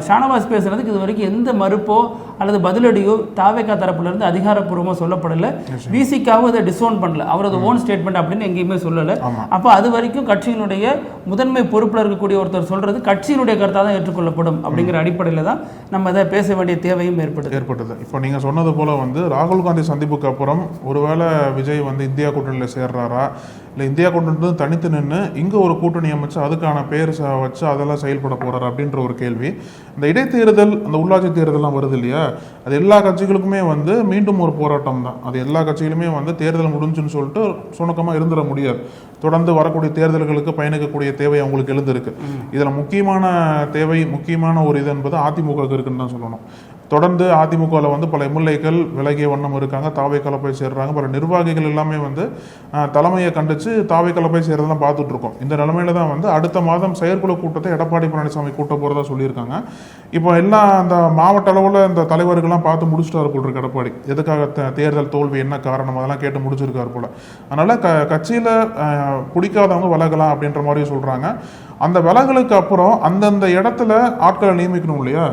ஷானவாஸ் பேசுறதுக்கு இது வரைக்கும் எந்த மறுப்போ அல்லது பதிலடியோ தாவேகா தரப்புலேருந்து அதிகாரப்பூர்வமாக சொல்லப்படலை. விசிகாவும் அதை டிஸ்ஓன் பண்ணல, அவரது ஓன் ஸ்டேட்மெண்ட் அப்படின்னு எங்கேயுமே சொல்லலை. அப்போ அது வரைக்கும் கட்சியினுடைய முதன்மை பொறுப்பில் இருக்கக்கூடிய ஒருத்தர் சொல்றது கட்சியினுடைய கருத்தாக தான் ஏற்றுக்கொள்ளப்படும் அப்படிங்கிற அடிப்படையில் தான் நம்ம அதை பேச வேண்டிய தேவையும் ஏற்பட்டது. இப்போ நீங்கள் சொன்னது போல வந்து ராகுல் காந்தி சந்திப்புக்கு அப்புறம் ஒருவேளை விஜய் வந்து இந்தியா கூட்டணியில் சேர்றாரா, இல்லை இந்தியா கூட்டணி தனித்து நின்று இங்கே ஒரு கூட்டணி அமைச்சு அதுக்கான பேர் வச்சு அதெல்லாம் செயல்பட போகிறார் அப்படின்ற ஒரு கேள்வி. இந்த இடைத்தேர்தல், அந்த உள்ளாட்சி தேர்தல்லாம் வருது இல்லையா, அது எல்லா கட்சிகளுக்குமே வந்து மீண்டும் ஒரு போராட்டம் தான். அது எல்லா கட்சிகளுமே வந்து தேர்தல் முடிஞ்சுன்னு சொல்லிட்டு சுணக்கமாக இருந்துட முடியாது. தொடர்ந்து வரக்கூடிய தேர்தல்களுக்கு பயணிக்கக்கூடிய தேவை அவங்களுக்கு எழுந்திருக்கு. இதில் முக்கியமான தேவை, முக்கியமான ஒரு இது என்பது அதிமுக இருக்குன்னு தான் சொல்லணும். தொடர்ந்து அதிமுகவில் வந்து பல எம்எல்ஏக்கள் விலகிய வண்ணம் இருக்காங்க, தாவேக்கால போய் சேர்றாங்க. பல நிர்வாகிகள் எல்லாமே வந்து தலைமையை கண்டித்து தாவேக்கால போய் சேர்றதெல்லாம் பார்த்துட்டு இருக்கோம். இந்த நிலைமையில தான் வந்து அடுத்த மாதம் செயற்குழு கூட்டத்தை எடப்பாடி பழனிசாமி கூட்ட போகிறதா சொல்லியிருக்காங்க. இப்போ எல்லாம் அந்த மாவட்ட அளவில் இந்த தலைவர்கள்லாம் பார்த்து முடிச்சுட்டாரு போல் இருக்கு எடப்பாடி. எதுக்காக தேர்தல் தோல்வி, என்ன காரணம், அதெல்லாம் கேட்டு முடிச்சிருக்காரு போல. அதனால கட்சியில் பிடிக்காதவங்க விலகலாம் அப்படின்ற மாதிரி சொல்றாங்க. அந்த விலகலுக்கு அப்புறம் அந்தந்த இடத்துல ஆட்களை நியமிக்கணும் இல்லையா,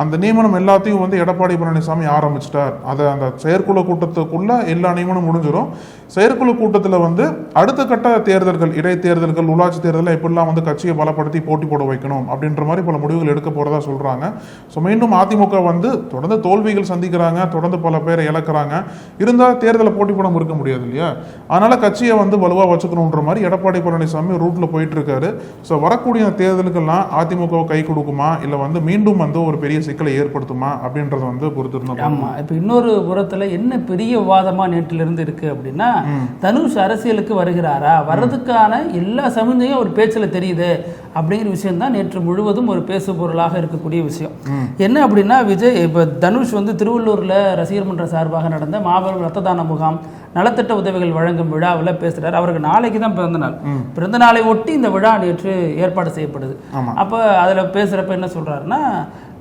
அந்த நியமனம் எல்லாத்தையும் வந்து எடப்பாடி பழனிசாமி ஆரம்பிச்சிட்டார். அதை அந்த செயற்குழு கூட்டத்துக்குள்ள எல்லா நியமனம் முடிஞ்சிடும். செயற்குழு கூட்டத்தில் வந்து அடுத்த கட்ட தேர்தல்கள், இடைத்தேர்தல்கள், உள்ளாட்சி தேர்தலில் எப்படிலாம் வந்து கட்சியை பலப்படுத்தி போட்டி போட வைக்கணும் அப்படின்ற மாதிரி பல முடிவுகள் எடுக்க போறதா சொல்றாங்க. ஸோ மீண்டும் அதிமுக வந்து தொடர்ந்து தோல்விகள் சந்திக்கிறாங்க, தொடர்ந்து பல பேரை இழக்கிறாங்க. இருந்தால் தேர்தலை போட்டி போட இருக்க முடியாது இல்லையா, அதனால கட்சியை வந்து வலுவாக வச்சுக்கணுன்ற மாதிரி எடப்பாடி பழனிசாமி ரூட்ல போயிட்டு இருக்காரு. ஸோ வரக்கூடிய தேர்தலுக்கெல்லாம் அதிமுக கை கொடுக்குமா, இல்லை வந்து மீண்டும் வந்து ஒரு பெரிய சிக்கலை ஏற்படுத்துமா அப்படின்றத வந்து பொறுத்திருந்தோம். ஆமா, இப்போ இன்னொரு புறத்துல என்ன பெரிய விவாதமா நேற்றிலிருந்து இருக்கு அப்படின்னா, தனுஷ் அரசியலுக்கு வருகிறாரா, வர்றதுக்கான எல்லா சமிஞ்சையும் ஒரு பேச்சுல தெரியுது அப்படிங்கிற விஷயம் தான் நேற்று முழுவதும் ஒரு பேசு பொருளாக இருக்கக்கூடிய விஷயம். என்ன அப்படின்னா, விஜய் இப்போ தனுஷ் வந்து திருவள்ளூர்ல ரசிகர் மன்ற சார்பாக நடந்த மாபெரும் ரத்த தான முகாம், நலத்திட்ட உதவிகள் வழங்கும் விழாவில் பேசுறாரு. அவருக்கு நாளைக்கு தான் பிறந்த நாள். பிறந்த நாளை ஒட்டி இந்த விழா நேற்று ஏற்பாடு செய்யப்படுது. அப்போ அதில் பேசுகிறப்ப என்ன சொல்றாருன்னா,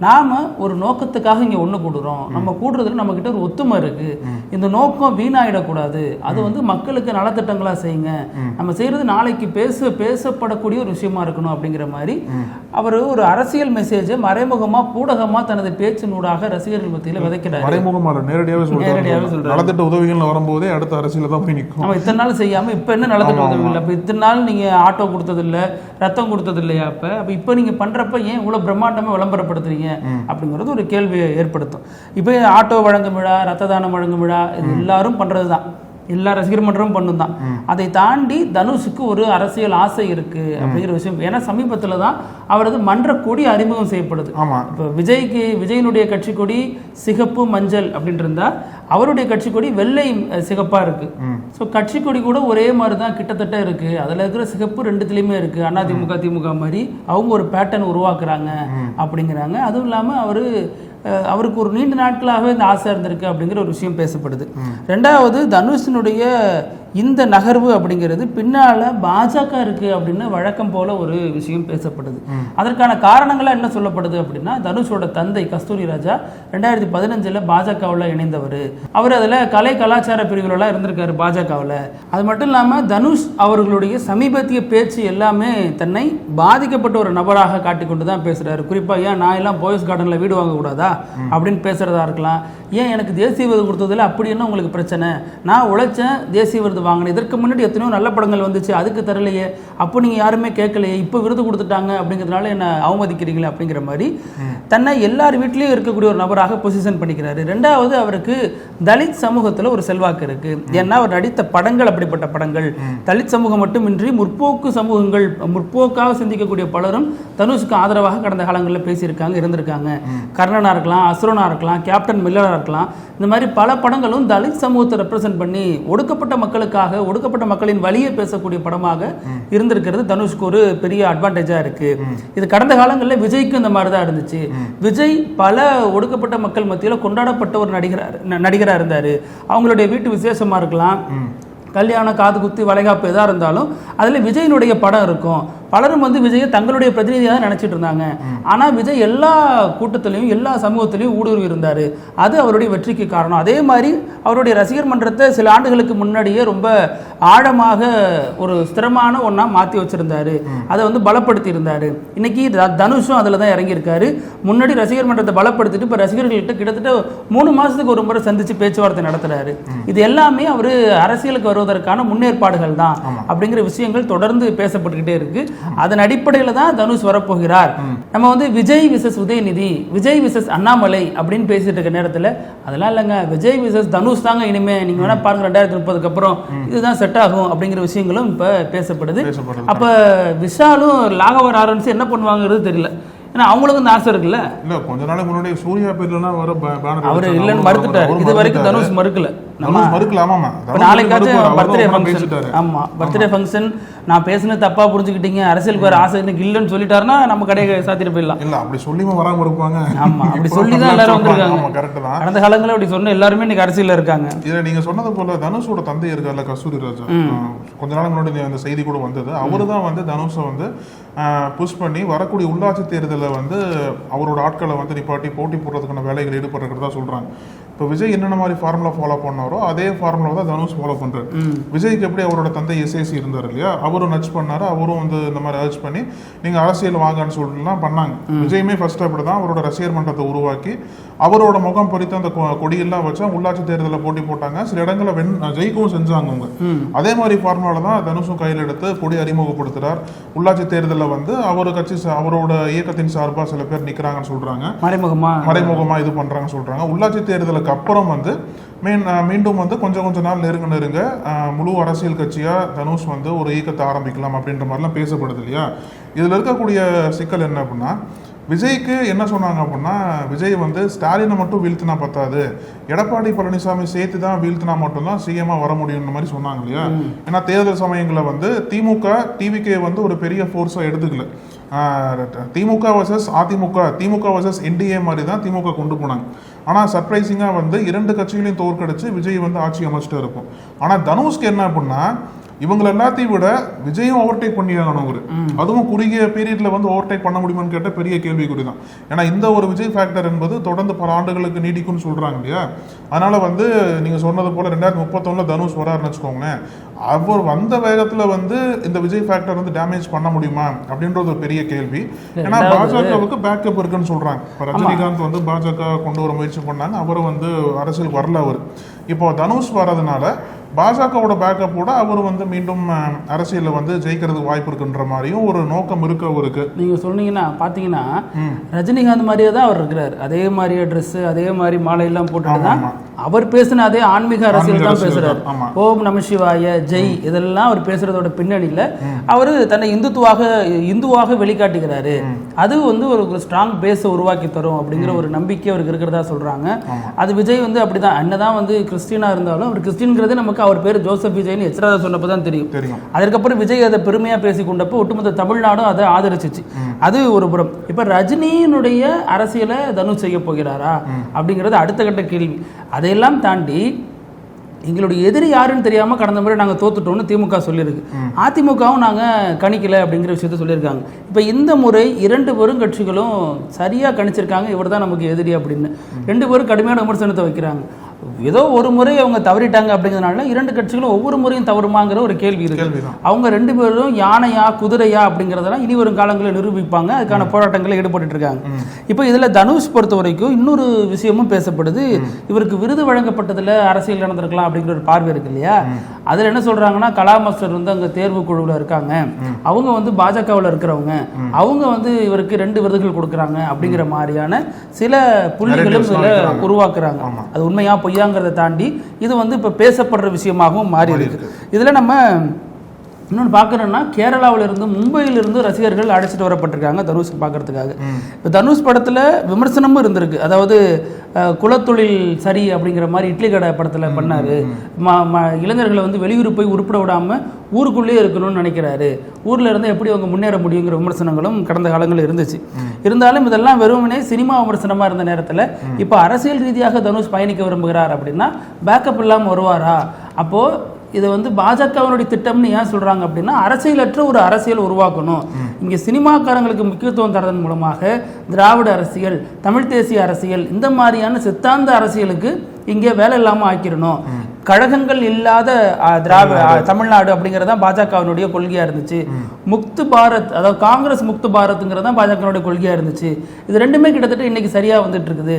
நாம ஒரு நோக்கத்துக்காக இங்கே ஒன்று கூடுறோம், நம்ம கூடுறதுல நம்ம கிட்ட ஒரு ஒத்துமை இருக்கு, இந்த நோக்கம் வீணாயிடக்கூடாது, அது வந்து மக்களுக்கு நலத்திட்டங்களா செய்யுங்க, நம்ம செய்யறது நாளைக்கு பேசப்படக்கூடிய ஒரு விஷயமா இருக்கணும் அப்படிங்கிற மாதிரி அவர் ஒரு அரசியல் மெசேஜை மறைமுகமா பூடகமா தனது பேச்சினூடாக ரசிகர்கள் மத்தியில் விதைக்கிறார். மறைமுகமாக நேரடியாகவே சொல்றாரு. நலத்திட்ட உதவிகள் வரும்போதே அடுத்த அரசியல தான் போய் நிற்கும். நம்ம இத்தனை நாள் செய்யாம இப்ப என்ன நலத்திட்ட உதவிகள், அப்ப இத்தனை நாள் நீங்க ஆட்டோ கொடுத்தது இல்ல, ரத்தம் கொடுத்தது இல்லையா, அப்ப நீங்க பண்றப்ப ஏன் இவ்வளவு பிரம்மாண்டமா விளம்பரப்படுத்துறீங்க அப்படிங்கிறது ஒரு கேள்வியை ஏற்படுத்தும். இப்போ ஆட்டோ வழங்கும் விழா, ரத்த தானம் வழங்கும் விழா, இது எல்லாரும் பண்றதுதான், எல்லா ரசிகர் மன்றமும் பண்ணும் தான். அதை தாண்டி தனுஷுக்கு ஒரு அரசியல் ஆசை இருக்கு அப்படிங்கிற விஷயம். ஏன்னா சமீபத்தில் தான் அவரது மன்ற கொடி அறிமுகம் செய்யப்படுது. இப்போ விஜயனுடைய கட்சி கொடி சிகப்பு மஞ்சள் அப்படின்னு இருந்தா, அவருடைய கட்சி கொடி வெள்ளை சிகப்பா இருக்கு. ஸோ கட்சி கொடி கூட ஒரே மாதிரி தான் கிட்டத்தட்ட இருக்கு. அதில் இருக்கிற சிகப்பு ரெண்டுத்துலையுமே இருக்கு. அதிமுக திமுக மாதிரி அவங்க ஒரு பேட்டர்ன் உருவாக்குறாங்க அப்படிங்கிறாங்க. அதுவும் இல்லாமல் அவருக்கு ஒரு நீண்ட நாட்களாகவே இந்த ஆசை இருந்திருக்கு அப்படிங்கிற ஒரு விஷயம் பேசப்படுது. ரெண்டாவது, தனுஷினுடைய இந்த நகர்வு அப்படிங்கிறது பின்னால பாஜக இருக்கு அப்படின்னு வழக்கம் போல ஒரு விஷயம் பேசப்படுது. அதற்கான காரணங்களா என்ன சொல்லப்படுது அப்படின்னா, தனுஷோட தந்தை கஸ்தூரி ராஜா 2015 பாஜகவில் இணைந்தவர். அவர் அதில் கலை கலாச்சார பிரிவுகளெல்லாம் இருந்திருக்காரு பாஜகவில். அது மட்டும் இல்லாமல் தனுஷ் அவர்களுடைய சமீபத்திய பேச்சு எல்லாமே தன்னை பாதிக்கப்பட்ட ஒரு நபராக காட்டிக்கொண்டு தான் பேசுறாரு. குறிப்பாக ஏன் நான் எல்லாம் போயஸ் கார்டனில் வீடு வாங்கக்கூடாதா அப்படின்னு பேசுறதா இருக்கலாம். ஏன் எனக்கு தேசிய விருது கொடுத்ததில்ல, அப்படி என்ன உங்களுக்கு பிரச்சனை, நான் உழைச்சேன் தேசிய விருது வாங்கினேன், இதற்கு முன்னாடி எத்தனையோ நல்ல படங்கள் வந்துச்சு அதுக்கு தரலையே, அப்போ நீங்கள் யாருமே கேட்கலையே, இப்போ விருது கொடுத்துட்டாங்க அப்படிங்கிறதுனால என்ன அவமதிக்கிறீங்களே அப்படிங்கிற மாதிரி தன்னை எல்லார் வீட்லேயும் இருக்கக்கூடிய ஒரு நபராக பொசிஷன் பண்ணிக்கிறாரு. ரெண்டாவது, அவருக்கு தலித் சமூகத்தில் ஒரு செல்வாக்கு இருக்கு. ஏன்னா அவர் நடித்த படங்கள் அப்படிப்பட்ட படங்கள். தலித் சமூகம் மட்டுமின்றி முற்போக்கு சமூகங்கள், முற்போக்காக சிந்திக்கக்கூடிய பலரும் தனுஷுக்கு ஆதரவாக கடந்த காலங்களில் பேசியிருக்காங்க, இருந்திருக்காங்க. கர்ணனா இருக்கலாம், அசுரனா இருக்கலாம், கேப்டன் மில்லரா இருக்கலாம். இந்த மாதிரி பல படங்களும் தலித் சமூகத்தை ரெப்ரசென்ட் பண்ணி ஒடுக்கப்பட்ட மக்களுக்காக, ஒடுக்கப்பட்ட மக்களின் வழியை பேசக்கூடிய படமாக இருந்திருக்கிறது தனுஷ்க்கு ஒரு பெரிய அட்வான்டேஜா இருக்கு. இது கடந்த காலங்களில் விஜய்க்கு இந்த மாதிரி தான் இருந்துச்சு. விஜய் பல ஒடுக்கப்பட்ட மக்கள் மத்தியில் கொண்டாடப்பட்ட ஒரு நடிகராக இருந்தார். அவங்களுடைய வீட்டு விசேஷமா இருக்கலாம், கல்யாணம், காது குத்தி, வளைகாப்பு எதாக இருந்தாலும் அதில் விஜயனுடைய படம் இருக்கும். பலரும் வந்து விஜயை தங்களுடைய பிரதிநிதியாக நினைச்சிட்டு இருந்தாங்க. ஆனா விஜய் எல்லா கூட்டத்திலையும் எல்லா சமூகத்திலையும் ஊடுருவி இருந்தாரு. அது அவருடைய வெற்றிக்கு காரணம். அதே மாதிரி அவருடைய ரசிகர் மன்றத்தை சில ஆண்டுகளுக்கு முன்னாடியே ரொம்ப ஆழமாக ஒரு ஸ்திரமான ஒன்றா மாற்றி வச்சிருந்தாரு. அதை வந்து பலப்படுத்தி இருந்தாரு. இன்னைக்கு தனுஷும் அதில் தான் இறங்கியிருக்காரு. முன்னாடி ரசிகர் மன்றத்தை பலப்படுத்திட்டு இப்போ ரசிகர்கள்கிட்ட கிட்டத்தட்ட 3 மாதத்துக்கு ஒரு முறை சந்திச்சு பேச்சுவார்த்தை நடத்துறாரு. இது எல்லாமே அவர் அரசியலுக்கு வருவதற்கான முன்னேற்பாடுகள் தான் அப்படிங்கிற விஷயங்கள் தொடர்ந்து பேசப்பட்டுக்கிட்டே இருக்கு. அதன் அடிப்படையில் தான் தனுஷ் வரப்போகிறார். நம்ம வந்து விஜய் விசஸ் உதயநிதி, விஜய் விசஸ் அண்ணாமலை அப்படின்னு பேசிட்டு இருக்க நேரத்தில் அதெல்லாம் இல்லைங்க, விஜய் விசஸ் தனுஷ் தாங்க இனிமே, நீங்க வேணா பாருங்க 2030க்கு அப்புறம் இதுதான் செட் ஆகும் அப்படிங்கிற விஷயங்களும் இப்ப பேசப்படுது. அப்ப விஷாலும் லாகவர் ஆரம்பிச்சு என்ன பண்ணுவாங்கிறது தெரியல. ஏன்னா அவங்களுக்கு இந்த ஆசை இருக்குல்ல. இல்ல கொஞ்ச நாளைக்கு முன்னாடி சூர்யா பேர்லாம் வர பேனர் அவர் இல்லைன்னு மறுத்துட்டாரு. இது வரைக்கும் தனுஷ் மறுக்கல. நாளைக்காச்சும் பர்த்டே ஃபங்க்ஷன், ஆமா பர்த்டே ஃபங்க்ஷன் நான் பேசுனது தப்பா புரிஞ்சுக்கிட்டீங்க, அரசியலுக்கு வேற ஆசை எனக்கு இல்லைன்னு சொல்லிட்டாருன்னா நம்ம கடையை சாத்திட்டு போயிடலாம். இல்ல அப்படி சொல்லியும் வராம இருப்பாங்க. ஆமா அப்படி சொல்லி தான் எல்லாரும் வந்திருக்காங்க. கரெக்ட் தான். கடந்த காலங்களில் அப்படி சொன்ன எல்லாருமே இன்னைக்கு அரசியல்ல இருக்காங்க. இதுல நீங்க சொன்னது போல தனுஷோட தந்தை இருக்கார்ல கஸ்தூரி ராஜா, கொஞ்ச நாள் முன்னாடி அந்த செய்தி கூட வந்தது. அவரு தான் வந்து தனுஷை வந்து புஷ் பண்ணி வரக்கூடிய உள்ளாட்சி தேர்தலில் வந்து அவரோட ஆட்களை வந்து நிப்பாட்டி போட்டி போடுறதுக்கான வேலைகள் ஈடுபடுறதா சொல்றாங்க. இப்போ விஜய் என்னென்ன மாதிரி ஃபார்முலா ஃபாலோ பண்ணாரோ அதே ஃபார்முலா தான் தனுஷ் ஃபாலோ பண்றாரு. விஜய்க்கு எப்படி அவரோட தந்தை எஸ்ஏசி இருந்தார் இல்லையா, அவரும் நச் பண்ணாரு. அவரும் வந்து இந்த மாதிரி அர்ஜ் பண்ணி நீங்க அரசியல் வாங்கன்னு சொல்லிட்டுலாம் பண்ணாங்க. விஜயுமே ஃபர்ஸ்ட் அப்படி தான் அவரோட ரசிகர் மன்றத்தை உருவாக்கி அவரோட முகம் பொறித்து அந்த கொடியெல்லாம் வச்சா உள்ளாட்சி தேர்தலில் போட்டி போட்டாங்க. சில இடங்களில் ஜெயிக்கவும் செஞ்சாங்க அவங்க. அதே மாதிரி ஃபார்முலால தான் தனுஷும் கையில் எடுத்து கொடி அறிமுகப்படுத்துறார். உள்ளாட்சி தேர்தலில் வந்து அவர் கட்சி அவரோட இயக்கத்தின் சார்பாக சில பேர் நிற்கிறாங்கன்னு சொல்றாங்க, மறைமுகமா இது பண்றாங்கன்னு சொல்றாங்க. உள்ளாட்சி தேர்தலுக்கு அப்புறம் வந்து மீண்டும் வந்து கொஞ்சம் நாள் நெருங்க முழு அரசியல் கட்சியா தனுஷ் வந்து ஒரு இயக்கத்தை ஆரம்பிக்கலாம் அப்படின்ற மாதிரிலாம் பேசப்படுது இல்லையா. இதுல இருக்கக்கூடிய சிக்கல் என்ன அப்படின்னா, விஜய்க்கு என்ன சொன்னாங்க அப்படின்னா, விஜய் வந்து ஸ்டாலினை மட்டும் வீழ்த்தினா பத்தாது, எடப்பாடி பழனிசாமி சேர்த்து தான் வீழ்த்தினா மட்டும்தான் சிஎம்மா வர முடியும்ன்ற மாதிரி சொன்னாங்க இல்லையா. ஏன்னா தேர்தல் சமயங்களில் வந்து திமுக டிவிகே வந்து ஒரு பெரிய ஃபோர்ஸாக எடுத்துக்கல. திமுக வர்சஸ் அதிமுக, திமுக வர்சஸ் என்டிஏ மாதிரி தான் திமுக கொண்டு போனாங்க. ஆனால் சர்ப்ரைசிங்காக வந்து 2 கட்சிகளையும் தோற்கடிச்சு விஜய் வந்து ஆட்சி அமைச்சிட்டு இருக்கும். ஆனால் தனுஷ்க்கு என்ன அப்படின்னா, இவங்க எல்லாத்தையும் விட விஜயும் ஓவர்டேக் பண்ணி ஆகணும் அவரு. அதுவும் குறுகிய பீரியட்ல வந்து ஓவர்டேக் பண்ண முடியுமான்னு கேட்ட பெரிய கேள்விக்குறி தான். ஏன்னா இந்த ஒரு விஜய் ஃபேக்டர் என்பது தொடர்ந்து பல ஆண்டுகளுக்கு நீடிக்கும்னு சொல்றாங்க இல்லையா. அதனால வந்து நீங்க சொன்னது போல 2031 தனுஷ் வராருன்னு வச்சுக்கோங்களேன், அவர் வந்த வேகத்துல வந்து இந்த விஜய் ஃபேக்டர் வந்து டேமேஜ் பண்ண முடியுமா அப்படின்றது ஒரு பெரிய கேள்வி. ஏன்னா பாஜகவுக்கு பேக்கப் இருக்குன்னு சொல்றாங்க. இப்போ ரஜினிகாந்த் வந்து பாஜக கொண்டு வர முயற்சி பண்ணாங்க, அவரும் வந்து அரசியலுக்கு வரல. அவர் இப்போ தனுஷ் வர்றதுனால பாஜகவோட பேக்கப்போட அவர் வந்து மீண்டும் அரசியலில் வந்து ஜெயிக்கிறதுக்கு வாய்ப்பு இருக்குன்ற மாதிரியும் ஒரு நோக்கம் இருக்கு அவருக்கு. நீங்க சொன்னீங்கன்னா பாத்தீங்கன்னா ரஜினிகாந்த் மாதிரியே தான் அவர் இருக்கிறார். அதே மாதிரியே ட்ரெஸ், அதே மாதிரி மாலை எல்லாம் போட்டுட்டு தான் அவர் பேசின அதே ஆன்மீக அரசியல் தான் பேசுறாரு. ஓம் நம சிவாய ஜெய் இதெல்லாம் அவர் பேசுறதோட பின்னணியில அவரு தன்னை இந்துவாக வெளிக்காட்டுகிறாரு. அது வந்து ஒரு ஸ்ட்ராங் பேஸை உருவாக்கி தரும் அப்படிங்கிற ஒரு நம்பிக்கை அவருக்கு இருக்கிறதா சொல்றாங்க. அது விஜய் வந்து அப்படிதான், என்னதான் வந்து கிறிஸ்டியனா இருந்தாலும் அவர் கிறிஸ்டின்ங்கிறதே நமக்கு அவர் பேர் ஜோசப் விஜய்னு எச்சராத சொன்னப்பதான் தெரியும். அதுக்கப்புறம் விஜய் அதை பெருமையா பேசி கொண்டப்போ ஒட்டுமொத்த தமிழ்நாடும் அதை ஆதரிச்சிச்சு. அது ஒரு புறம். இப்ப ரஜினியினுடைய அரசியலை தனுஷ் செய்ய போகிறாரா அப்படிங்கிறது அடுத்த கட்ட கேள்வி. அதையெல்லாம் தாண்டி எங்களுடைய எதிரி யாருன்னு தெரியாம கடந்த முறை நாங்கள் தோத்துட்டோம்னு திமுக சொல்லியிருக்கு. அதிமுகவும் நாங்கள் கணிக்கல அப்படிங்கிற விஷயத்த சொல்லியிருக்காங்க. இப்போ இந்த முறை 2 பெரும் கட்சிகளும் சரியா கணிச்சிருக்காங்க, இவர் தான் நமக்கு எதிரி அப்படின்னு. 2 பேரும் கடுமையான விமர்சனத்தை வைக்கிறாங்க. ஏதோ ஒரு முறை அவங்க தவறிட்டாங்க அப்படிங்கிறதுனால 2 கட்சிகளும் ஒவ்வொரு முறையும் தவறுமாங்கிற ஒரு கேள்வி இருக்கு. அவங்க 2 பேரும் யானையா குதிரையா அப்படிங்கிறதெல்லாம் இனி வரும் காலங்களில் நிரூபிப்பாங்க. அதுக்கான போராட்டங்களில் ஈடுபட்டு இருக்காங்க. இப்போ இதுல தனுஷ் பொறுத்த வரைக்கும் இன்னொரு விஷயமும் பேசப்படுது. இவருக்கு விருது வழங்கப்பட்டதுல அரசியல் நடந்திருக்கலாம் அப்படிங்கிற ஒரு பார்வை இருக்கு இல்லையா. அதுல என்ன சொல்றாங்கன்னா, கலா மாஸ்டர் வந்து அங்க தேர்வு குழுவில் இருக்காங்க, அவங்க வந்து பாஜகவில் இருக்கிறவங்க, அவங்க வந்து இவருக்கு 2 விருதுகள் கொடுக்குறாங்க அப்படிங்கிற மாதிரியான சில புள்ளிகளும் உருவாக்குறாங்க. அது உண்மையா பொய்யாங்கிறத தாண்டி இது வந்து இப்போ பேசப்படுற விஷயமாகவும் மாறி இருக்கு. இதில் நம்ம இன்னொன்று பார்க்குறோன்னா, கேரளாவிலிருந்து மும்பையிலிருந்து ரசிகர்கள் அழைச்சிட்டு வரப்பட்டிருக்காங்க தனுஷ் பார்க்கறதுக்காக. இப்போ தனுஷ் படத்தில் விமர்சனமும் இருந்திருக்கு. அதாவது குலத்தொழில் சரி அப்படிங்கிற மாதிரி இட்லி கடை படத்தில் பண்ணார். இளைஞர்களை வந்து வெளியூர் போய் உருப்பிட விடாமல் ஊருக்குள்ளேயே இருக்கணும்னு நினைக்கிறாரு, ஊரில் இருந்து எப்படி அவங்க முன்னேற முடியுங்கிற விமர்சனங்களும் கடந்த காலங்களில் இருந்துச்சு. இருந்தாலும் இதெல்லாம் வெறுமனே சினிமா விமர்சனமாக இருந்த நேரத்தில் இப்போ அரசியல் ரீதியாக தனுஷ் பயணிக்க விரும்புகிறார் அப்படின்னா பேக்கப் இல்லாமல் வருவாரா? அப்போது இதை வந்து பாஜகவினுடைய திட்டம்னு ஏன் சொல்கிறாங்க அப்படின்னா அரசியலற்ற ஒரு அரசியல் உருவாக்கணும். இங்கே சினிமாக்காரங்களுக்கு முக்கியத்துவம் தரதன் மூலமாக திராவிட அரசியல், தமிழ் தேசிய அரசியல், இந்த மாதிரியான சித்தாந்த அரசியலுக்கு இங்கே வேலை இல்லாமல் ஆக்கிடணும். கழகங்கள் இல்லாத தமிழ்நாடு அப்படிங்கிறது தான் பாஜகவினுடைய கொள்கையாக இருந்துச்சு. முக்து பாரத், அதாவது காங்கிரஸ் முக்து பாரத்ங்கிறது தான் பாஜகவினுடைய கொள்கையாக இருந்துச்சு. இது ரெண்டுமே கிட்டத்தட்ட இன்னைக்கு சரியாக வந்துட்டு இருக்குது.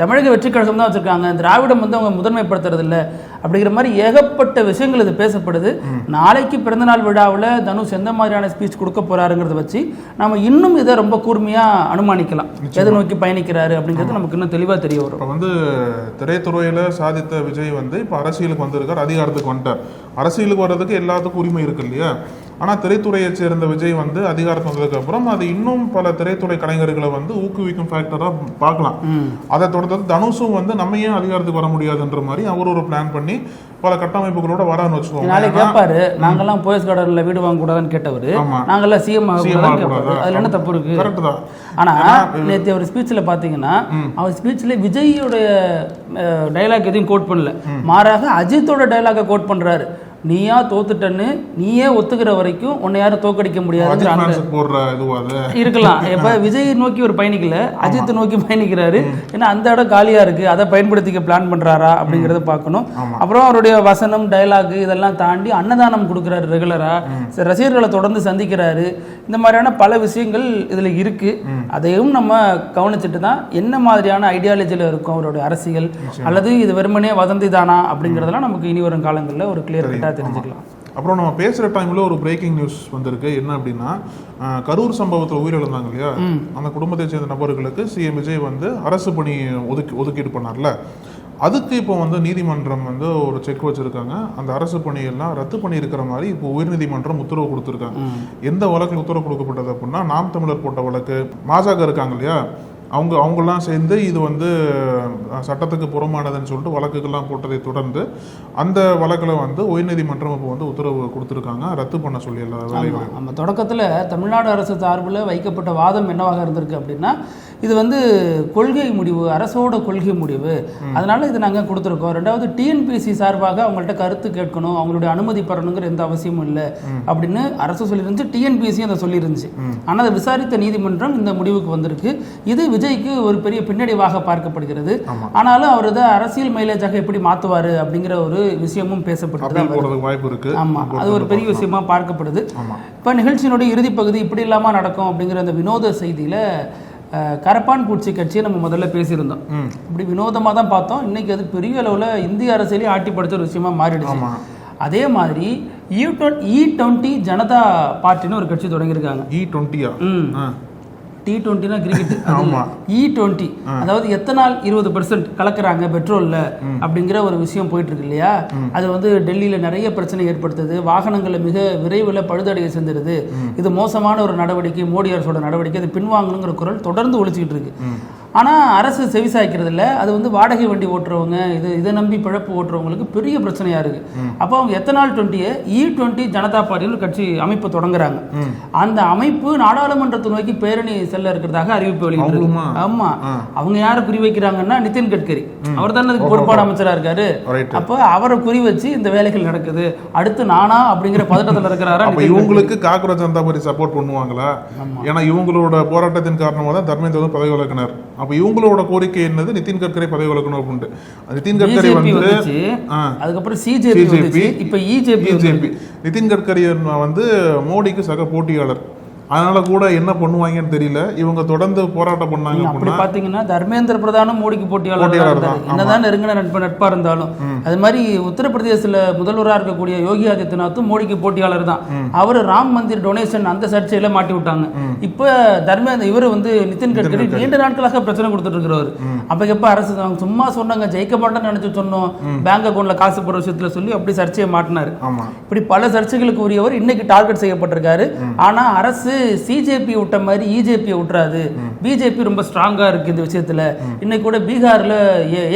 தமிழக வெற்றி கழகம் தான் வச்சிருக்காங்க, திராவிடம் வந்து அவங்க முதன்மைப்படுத்துறது இல்லை அப்படிங்கிற மாதிரி ஏகப்பட்ட விஷயங்கள் இது பேசப்படுது. நாளைக்கு பிறந்தநாள் விழாவில் தனுஷ் எந்த மாதிரியான ஸ்பீச் கொடுக்க போறாருங்கிறத வச்சு நம்ம இன்னும் இதை ரொம்ப கூர்மையாக அனுமானிக்கலாம். எதை நோக்கி பயணிக்கிறாரு அப்படிங்கிறது நமக்கு இன்னும் தெளிவாக தெரிய வரும். இப்போ வந்து திரைத்துறையில் சாதித்த விஜய் வந்து இப்போ அரசியலுக்கு வந்திருக்கார், அதிகாரத்துக்கு வந்துட்டார். அரசியலுக்கு வர்றதுக்கு எல்லாத்துக்கும் உரிமை இருக்கு இல்லையா? ஆனால் திரைத்துறையை சேர்ந்த விஜய் வந்து அதிகாரத்து வந்ததுக்கு அப்புறம் அது இன்னும் பல திரைத்துறை கலைஞர்களை வந்து ஊக்குவிக்கும் ஃபேக்டராக பார்க்கலாம். அதை தொடர்ந்து தனுஷும் வந்து நம்ம ஏன் அதிகாரத்துக்கு வர முடியாதுன்ற மாதிரி அவர் ஒரு பிளான் பண்ணி பல கட்டமைப்புகளோட வரான்னு வச்சுக்கோங்க. நாளைக்கு கேட்பாரு, நாங்கெல்லாம் போயஸ் கார்டன்ல வீடு வாங்க கூடாதுன்னு கேட்டவர், நாங்கெல்லாம் சிஎம் ஆகக்கூடாது, அதுல என்ன தப்பு இருக்கு? கரெக்ட் தான். ஆனா நேற்று அவர் ஸ்பீச்சில் பார்த்தீங்கன்னா அவர் ஸ்பீச்சில் விஜயோடைய டைலாக் எதையும் கோட் பண்ணல, மாறாக அஜித்தோட டைலாக கோட் பண்றாரு. நீயா தோத்துட்டன்னு நீயே ஒத்துக்கிற வரைக்கும் உன்னை யாரும் தோக்கடிக்க முடியாது இருக்கலாம். இப்ப விஜய் நோக்கி ஒரு பயணிக்கல, அஜித் நோக்கி பயணிக்கிறாரு. ஏன்னா அந்த இடம் காலியா இருக்கு, அதை பயன்படுத்திக்க பிளான் பண்றாரா அப்படிங்கறத பார்க்கணும். அப்புறம் அவருடைய வசனம், டைலாக் இதெல்லாம் தாண்டி அன்னதானம் கொடுக்குறாரு ரெகுலரா, ரசிகர்களை தொடர்ந்து சந்திக்கிறாரு. இந்த மாதிரியான பல விஷயங்கள் இதுல இருக்கு. அதையும் நம்ம கவனிச்சுட்டு தான் என்ன மாதிரியான ஐடியாலஜில இருக்கும் அவருடைய அரசியல், அல்லது இது வெறுமனே வதந்தி தானா அப்படிங்கறதெல்லாம் நமக்கு இனி வரும் காலங்களில் ஒரு கிளியர் கட்டா தெரிஞ்சுக்கலாம். அப்புறம் நம்ம பேசுகிற டைமில் ஒரு பிரேக்கிங் நியூஸ் வந்திருக்கு. என்ன அப்படின்னா, கரூர் சம்பவத்தில் உயிரிழந்தாங்க இல்லையா, அந்த குடும்பத்தை சேர்ந்த நபர்களுக்கு சிஎம் விஜய் வந்து அரசு பணி ஒதுக்கீடு பண்ணார்ல, அதுக்கு இப்போ வந்து நீதிமன்றம் வந்து ஒரு செக் வச்சுருக்காங்க. அந்த அரசு பணியெல்லாம் ரத்து பண்ணியிருக்கிற மாதிரி இப்போ உயர்நீதிமன்றம் உத்தரவு கொடுத்துருக்காங்க. எந்த வழக்கில் உத்தரவு கொடுக்கப்பட்டது அப்படின்னா, நாம் தமிழர் போட்ட வழக்கு, பாஜக இருக்காங்க இல்லையா, அவங்கெல்லாம் சேர்ந்து இது வந்து சட்டத்துக்கு புறமானதுன்னு சொல்லிட்டு வழக்குகள்லாம் போட்டதை தொடர்ந்து அந்த வழக்கில் வந்து உயர்நீதிமன்றம் இப்போ வந்து உத்தரவு கொடுத்துருக்காங்க, ரத்து பண்ண சொல்லி எல்லா வேலைகளையும். நம்ம தொடக்கத்தில் தமிழ்நாடு அரசு சார்பில் வைக்கப்பட்ட வாதம் என்னவாக இருந்திருக்கு அப்படின்னா, இது வந்து கொள்கை முடிவு, அரசோட கொள்கை முடிவு, அதனால இது நாங்கள் கொடுத்துருக்கோம். ரெண்டாவது டிஎன்பிசி சார்பாக அவங்கள்ட்ட கருத்து கேட்கணும், அவங்களுடைய அனுமதி பெறணுங்கிற எந்த அவசியமும் இல்லை அப்படின்னு அரசு சொல்லியிருந்துச்சு, டிஎன்பிசியும் அதை சொல்லியிருந்துச்சு. ஆனால் அதை விசாரித்த நீதிமன்றம் இந்த முடிவுக்கு வந்திருக்கு. இது விஜய்க்கு ஒரு பெரிய பின்னடைவாக பார்க்கப்படுகிறது. ஆனாலும் அவர் இதை அரசியல் மைலேஜாக எப்படி மாற்றுவார் அப்படிங்கிற ஒரு விஷயமும் பேசப்பட்டு வாய்ப்பு இருக்கு. ஆமாம், அது ஒரு பெரிய விஷயமா பார்க்கப்படுது. இப்போ நிகழ்ச்சியினுடைய இறுதி பகுதி இப்படி இல்லாமல் நடக்கும் அப்படிங்கிற அந்த வினோத செய்தியில் கரப்பான் பூச்சி கட்சியை நம்ம முதல்ல பேசியிருந்தோம். இப்படி வினோதமாக தான் பார்த்தோம். இன்னைக்கு அது பெரிய அளவில் இந்திய அரசியலே ஆட்டி படித்த ஒரு விஷயமா மாறிடுச்சு. அதே மாதிரி E20 ஜனதா பார்ட்டின்னு ஒரு கட்சி தொடங்கியிருக்காங்க. T20 கிரிக்கெட், E20 அதாவது எத்தனால் 20% கலக்குறாங்க பெட்ரோல்ல அப்படிங்கிற ஒரு விஷயம் போயிட்டு இருக்கு இல்லையா. அது வந்து டெல்லியில நிறைய பிரச்சனை ஏற்படுத்துது, வாகனங்களை மிக விரைவில் பழுதடைய செஞ்சிருது. இது மோசமான ஒரு நடவடிக்கை, மோடி அரசோட நடவடிக்கை, அது பின்வாங்கணுங்கிற குரல் தொடர்ந்து ஒழிச்சுக்கிட்டு இருக்கு. ஆனால் அரசு செவிசாய்க்கிறது இல்லை. அது வந்து வாடகை வண்டி ஓட்டுறவங்க, இதை நம்பி பிழப்பு ஓட்டுறவங்களுக்கு பெரிய பிரச்சனையாக இருக்குது. அப்போ அவங்க எத்தனால் 20 E20 ஜனதா பார்ட்டின்னு கட்சி அமைப்பு தொடங்குறாங்க. அந்த அமைப்பு நாடாளுமன்றத்தை நோக்கி பேரணி செல்ல இருக்கிறதாக அறிவிப்பு வெளியிட்டிருக்கு. ஆமாம், அவங்க யாரை குறி வைக்கிறாங்கன்னா நிதின் கட்கரி, அவர் தானே அதுக்கு பொறுப்பான அமைச்சராக இருக்காரு. அப்போ அவரை குறி வச்சு இந்த வேலைகள் நடக்குது. அடுத்து நானா அப்படிங்கிற பதட்டத்தில் இருக்கிறாரா? இவங்களுக்கு காங்கிரஸ் ஜனதா பார்ட்டி சப்போர்ட் பண்ணுவாங்களா? ஏன்னா இவங்களோட போராட்டத்தின் காரணமாக தான் தர்மேந்திர பதவி விலகினார். அப்ப இவங்களோட கோரிக்கை என்னது? நிதின் கட்கரி பதவி விலகணும் அப்படின்ட்டு. நிதின் கட்கரி வந்து அதுக்கப்புறம் சிஜேபி, இப்ப இஜேபி. நிதின் கட்கரி வந்து மோடிக்கு சக போட்டியாளர். அதனால கூட என்ன பண்ணுவாங்கன்னு தெரியல. இவங்க தொடர்ந்து போராட்டம் பண்ணாங்க. அப்படி பாத்தீங்கன்னா தர்மேந்திர பிரதானும் மோடிக்கு போட்டியாளர் என்னதான் நெருங்கின நட்பா இருந்தாலும். அது மாதிரி உத்தரப்பிரதேசத்துல முதல்வராக இருக்கக்கூடிய யோகி ஆதித்யநாத்தும் மோடிக்கு போட்டியாளர் தான். அவரு ராம் மந்திர் டொனேஷன் அந்த சர்ச்சையில மாட்டி விட்டாங்க. இப்ப தர்மேந்திர இவரு வந்து நிதின் கட்கரி நீண்ட நாட்களாக பிரச்சனை கொடுத்துட்டு இருக்கிறவர். அப்ப எப்ப அரசு சும்மா சொன்னாங்க, ஜெயிக்க மாட்டேன்னு நினைச்சு சொன்னோம், பேங்க் அக்கௌண்ட்ல காசு போடுற விஷயத்துல சொல்லி அப்படி சர்ச்சையை மாட்டினாரு. இப்படி பல சர்ச்சைகளுக்கு உரியவர் இன்னைக்கு டார்கெட் செய்யப்பட்டிருக்காரு. ஆனா அரசு சிஜேபி விட்ட மாதிரி இஜேபியை விட்டுறாது. பிஜேபி ரொம்ப ஸ்ட்ராங்கா இருக்கு இந்த விஷயத்துல. இன்னைக்கு கூட பீகார்ல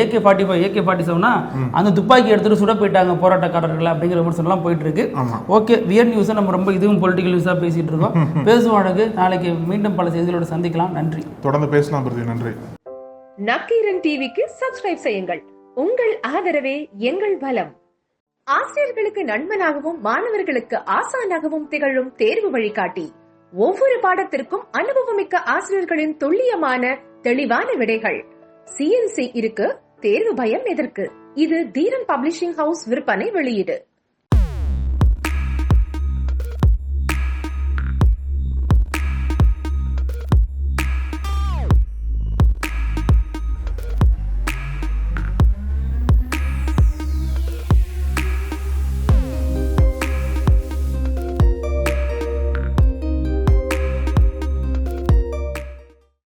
AK-47 அந்த துப்பாக்கி எடுத்துட்டு சுட போயிட்டாங்க போராட்டக்காரர்கள் அப்படிங்கிற விமர்சனம் போயிட்டு இருக்கு. ஓகே, வியர் நியூஸ் நம்ம ரொம்ப இதுவும் பொலிட்டிக்கல் நியூஸா பேசிட்டு இருக்கோம். பேசுவானுக்கு நாளைக்கு மீண்டும் பல செய்திகளோட சந்திக்கலாம். நன்றி. தொடர்ந்து பேசலாம். நன்றி. நக்கீரன் டிவிக்கு சப்ஸ்கிரைப் செய்யுங்கள். உங்கள் ஆதரவே எங்கள் பலம். ஆசிரியர்களுக்கு நண்பனாகவும் மாணவர்களுக்கு ஆசானாகவும் திகழும் தேர்வு வழிகாட்டி. ஒவ்வொரு பாடத்திற்கும் அனுபவமிக்க ஆசிரியர்களின் துல்லியமான தெளிவான விடைகள். CNC இருக்கு, தேர்வு பயம் எதற்கு? இது தீரன் பப்ளிஷிங் ஹவுஸ் விற்பனை வெளியீடு.